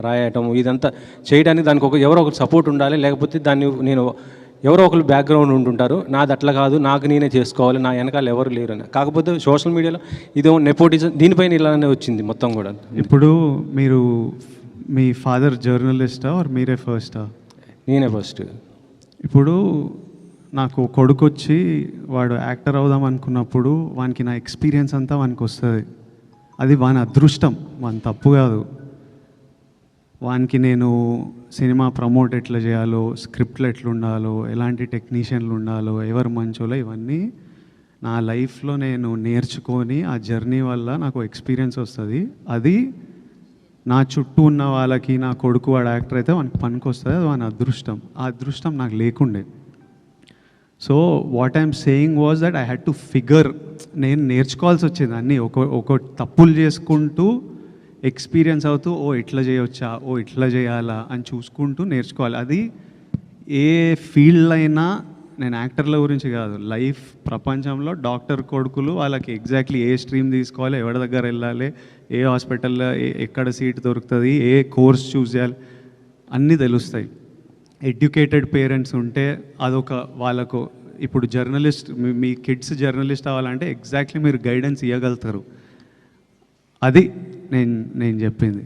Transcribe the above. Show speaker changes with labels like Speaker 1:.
Speaker 1: రాయటం ఇదంతా చేయడానికి దానికి ఎవరో ఒకరు సపోర్ట్ ఉండాలి. లేకపోతే దాన్ని నేను ఎవరో ఒకరు బ్యాక్గ్రౌండ్ ఉంటుంటారు. నాది అట్లా కాదు, నాకు నేనే చేసుకోవాలి, నా వెనకాల ఎవరు లేరు అని. కాకపోతే సోషల్ మీడియాలో ఇదో నెపోటిజం దీనిపైన ఇలానే వచ్చింది మొత్తం కూడా.
Speaker 2: ఇప్పుడు మీరు మీ ఫాదర్ జర్నలిస్టా ఆర్ మీరే ఫస్టా?
Speaker 1: నేనే ఫస్ట్.
Speaker 2: ఇప్పుడు నాకు కొడుకు వచ్చి వాడు యాక్టర్ అవుదాం అనుకున్నప్పుడు వానికి నా ఎక్స్పీరియన్స్ అంతా వానికి వస్తుంది. అది వాని అదృష్టం, వాని తప్పు కాదు. వానికి నేను సినిమా ప్రమోట్ ఎట్లా చేయాలో, స్క్రిప్ట్లు ఎట్లుండాలో, ఎలాంటి టెక్నీషియన్లు ఉండాలో, ఎవరు మంచోలో, ఇవన్నీ నా లైఫ్లో నేను నేర్చుకొని ఆ జర్నీ వల్ల నాకు ఎక్స్పీరియన్స్ వస్తుంది. అది నా చుట్టూ ఉన్న వాళ్ళకి, నా కొడుకు వాడు యాక్టర్ అయితే వానికి పనికి వస్తుంది. అది వాని అదృష్టం. ఆ అదృష్టం నాకు లేకుండే. So what I'm saying was that I had to figure. నేను నేర్చుకోవాల్సి వచ్చేది అన్నీ. ఒక తప్పులు చేసుకుంటూ ఎక్స్పీరియన్స్ అవుతూ, ఓ ఇట్లా చేయవచ్చా, ఓ ఇట్లా చేయాలా అని చూసుకుంటూ నేర్చుకోవాలి. అది ఏ ఫీల్డ్ అయినా, నేను యాక్టర్ల గురించి కాదు, లైఫ్ ప్రపంచంలో డాక్టర్ కొడుకులు వాళ్ళకి ఎగ్జాక్ట్లీ ఏ స్ట్రీమ్ తీసుకోవాలి, ఎవరి దగ్గర వెళ్ళాలి, ఏ హాస్పిటల్లో ఎక్కడ సీట్ దొరుకుతుంది, ఏ కోర్స్ చూస్ చేయాలి, అన్నీ తెలుస్తాయి. ఎడ్యుకేటెడ్ పేరెంట్స్ ఉంటే అదొక వాళ్ళకు. ఇప్పుడు జర్నలిస్ట్, మీ కిడ్స్ జర్నలిస్ట్ అవ్వాలంటే ఎగ్జాక్ట్లీ మీరు గైడెన్స్ ఇవ్వగలుగుతారు. అది నేను చెప్పింది.